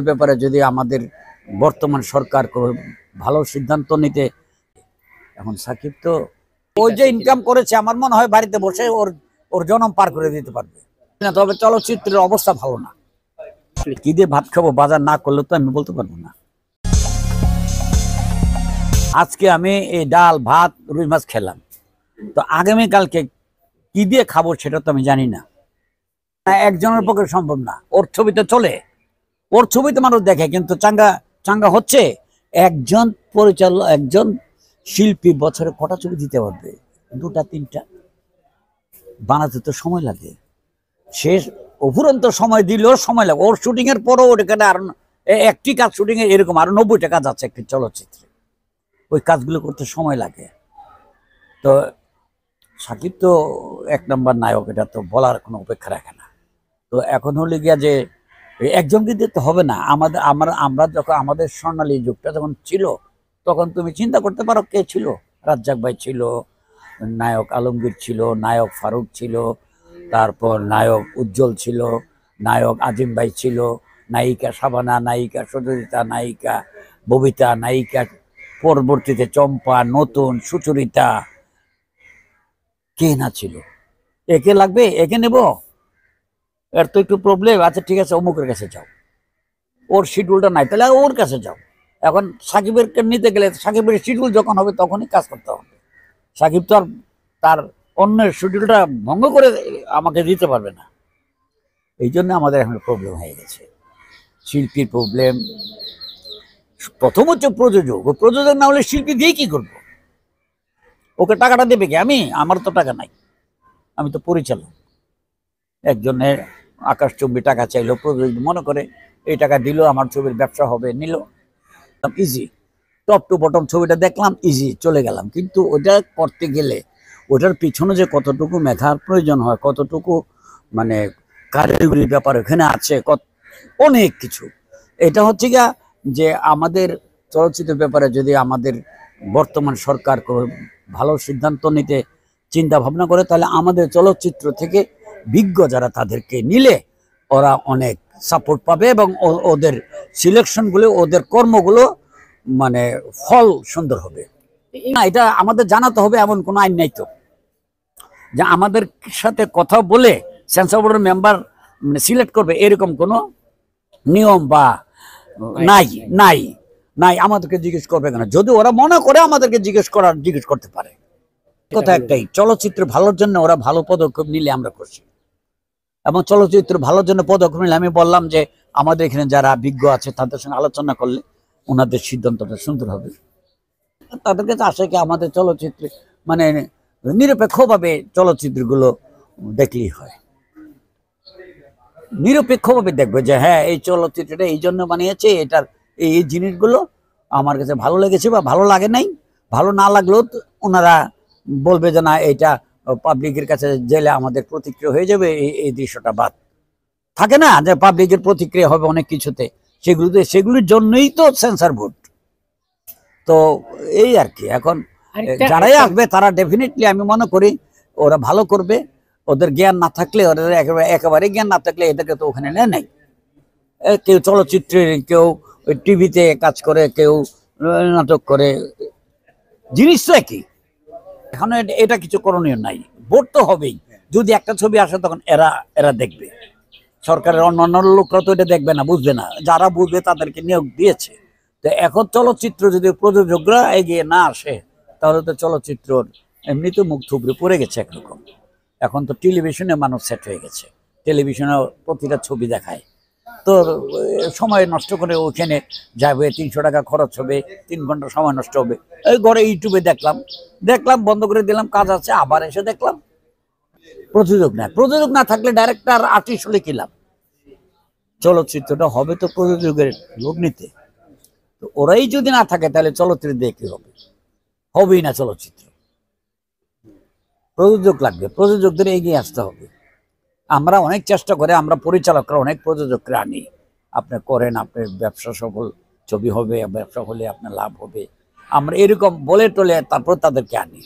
ব্যাপারে যদি আমাদের বর্তমান সরকার ভালো সিদ্ধান্ত নিতে, এখন সাকিব তো ওই যে ইনকাম করেছে আমার মনে হয় বাড়িতে বসে ওর ওর জনম পার করে দিতে পারবে না। তবে চলচ্চিত্রের অবস্থা ভালো না। কি দিয়ে ভাত খাবো বাজার না করলে তো আমি বলতে পারবো না। আজকে আমি এই ডাল ভাত রুই মাছ খেলাম, তো আগামীকালকে কি দিয়ে খাবো সেটা তো আমি জানি না। একজনের পক্ষে সম্ভব না। ওর ছবিতে চলে, ওর ছবিতে মানুষ দেখে, কিন্তু চাঙ্গা চাঙ্গা হচ্ছে একজন পরিচালক, একজন শিল্পী বছরে কটা ছবি দিতে পারবে? দুটা তিনটা। বানাতে তো সময় লাগে। শেষ অফুরন্ত সময় দিলেও সময় লাগে। ওর শুটিং এর পরও ওখানে আর একটি কাজ শুটিং এ এরকম আরো 90টা কাজ আছে একটি চলচ্চিত্রে। ওই কাজগুলো করতে সময় লাগে। তো সাকিব তো এক নম্বর নায়ক, এটা তো বলার কোনো অপেক্ষা রাখে না। তো এখন হলে গিয়া যে একজনকে দিতে হবে না। আমরা যখন আমাদের স্বর্ণালী যুগটা যখন ছিল, তখন তুমি চিন্তা করতে পারো কে ছিল। রাজ্জাক ভাই ছিল, নায়ক আলমগীর ছিল, নায়ক ফারুক ছিল, তারপর নায়ক উজ্জ্বল ছিল, নায়ক আজিম ভাই ছিল, নায়িকা শাবানা, নায়িকা সুচরিতা, নায়িকা ববিতা, নায়িকা পরবর্তীতে চম্পা, নতুন সুচরিতা, কে না ছিল। একে লাগবে, একে নেব, এর তো একটু প্রবলেম আচ্ছা ঠিক আছে অমুকের কাছে যাও, ওর শিডিউলটা নাই, তাহলে ওর কাছে যাও। এখন সাকিবের নিতে গেলে সাকিবের শিডিউল যখন হবে তখনই কাজ করতে হবে। সাকিব তো আর তার অন্যের শিডিউলটা ভঙ্গ করে আমাকে দিতে পারবে না। এই জন্য আমাদের এখন প্রবলেম হয়ে গেছে, শিল্পীর প্রবলেম। প্রথম হচ্ছে প্রযোজক। ও প্রযোজক না হলে শিল্পী দিয়ে কি করবো? ওকে টাকাটা দেবে কি? আমার তো টাকা নাই, আমি তো পরিচালক। একজনের আকাশচুম্বী টাকা চাইলো, প্রযোজক মনে করে এই টাকা দিল আমার ছবির ব্যবসা হবে, নিল, ইজি। টপ টু বটম ছবিটা দেখলাম, ইজি, চলে গেলাম। কিন্তু ওটা করতে গেলে ওটার পিছনে যে কতটুকু মেধার প্রয়োজন হয়, কতটুকু মানে কারিগরির ব্যাপার ওখানে আছে, অনেক কিছু। এটা হচ্ছে গিয়া যে আমাদের চলচ্চিত্রের ব্যাপারে যদি আমাদের বর্তমান সরকার ভালো সিদ্ধান্ত নিতে চিন্তা ভাবনা করে, তাহলে আমাদের চলচ্চিত্র থেকে বিজ্ঞ যারা তাদেরকে নিলে ওরা অনেক সাপোর্ট পাবে এবং ওদের সিলেকশনগুলো, ওদের কর্মগুলো মানে ফল সুন্দর হবে। না, এটা আমাদের জানাতে হবে। এমন কোনো আইন নাই তো যে আমাদের সাথে কথা বলে সেন্সর বোর্ডের মেম্বার সিলেক্ট করবে, এরকম কোনো নিয়ম বা নাই নাই নাই আমাদেরকে জিজ্ঞেস করবে কেন? যদি ওরা মনে করে আমাদেরকে জিজ্ঞেস করতে পারে। কথা একটাই, চলচ্চিত্র ভালোর জন্য ওরা ভালো পদক্ষেপ নিলে আমরা খুশি। এবং চলচ্চিত্র ভালোর জন্য পদক্ষেপ নিলে আমি বললাম যে আমাদের এখানে যারা বিজ্ঞ আছে তাদের সঙ্গে আলোচনা করলে ওনাদের সিদ্ধান্তটা সুন্দর হবে। তাদের কাছে আসে কি আমাদের চলচ্চিত্রে মানে নিরপেক্ষভাবে চলচ্চিত্রগুলো দেখলেই হয়। নিরপেক্ষভাবে দেখবে যে হ্যাঁ এই চলচ্চিত্রটা এই জন্য বানিয়েছে, এটার এই জিনিসগুলো আমার কাছে ভালো লেগেছে বা ভালো লাগে নাই। ভালো না লাগলেও ওনারা বলবে যে না এটা পাবলিকের কাছে জেলে আমাদের প্রতিক্রিয়া হয়ে যাবে, এই দৃশ্যটা বাদ। থাকে না যে পাবলিকের প্রতিক্রিয়া হবে অনেক কিছুতে, সেগুলির জন্যই তো সেন্সর বোর্ড। তো এই আর কি। এখন যারাই আসবে তারা ডেফিনেটলি আমি মনে করি ওরা ভালো করবে। ওদের জ্ঞান না থাকলে, ওদের একেবারে জ্ঞান না থাকলে এদেরকে তো ওখানে নেয় নাই। কেউ চলচ্চিত্রে, কেউ টিভিতে কাজ করে, কেউ নাটক করে, জিনিস তো একই। এখন এটা কিছু করণীয় নাই। ভোট তো হবেই। যদি একটা ছবি আসে তখন এরা দেখবে। সরকারের অন্যান্য লোকরা তো এটা দেখবে না, বুঝবে না। যারা বুঝবে তাদেরকে নিয়োগ দিয়েছে। তো এখন চলচ্চিত্র যদি প্রযোজকরা এগিয়ে না আসে তাহলে তো চলচ্চিত্র এমনিতে মুখ থুবড়ে পড়ে গেছে একরকম। এখন তো টেলিভিশনে মানুষ সেট হয়ে গেছে, টেলিভিশনে প্রতিটা ছবি দেখায়। তো সময় নষ্ট করে ওখানে যাবে, 300 টাকা খরচ হবে, 3 ঘন্টা সময় নষ্ট হবে। এই ঘরে ইউটিউবে দেখলাম বন্ধ করে দিলাম, কাজ আছে, আবার এসে দেখলাম। প্রযোজক না থাকলে ডাইরেক্টর আর্টিস্ট হলে কি লাভ? চলচ্চিত্রটা হবে তো প্রযোজকের লোক নিতে। তো ওরাই যদি না থাকে তাহলে চলচ্চিত্র দিয়ে কি হবে? হবেই না চলচ্চিত্র। প্রযোজক লাগবে, প্রযোজকদের এগিয়ে আসতে হবে। আমরা অনেক চেষ্টা করে, আমরা পরিচালকরা অনেক প্রযোজকরা আনি, আপনি করেন, আপনার ব্যবসা সফল ছবি হবে, ব্যবসা হলে আপনার লাভ হবে, আমরা এরকম বলে টলে তারপর তাদেরকে আনি।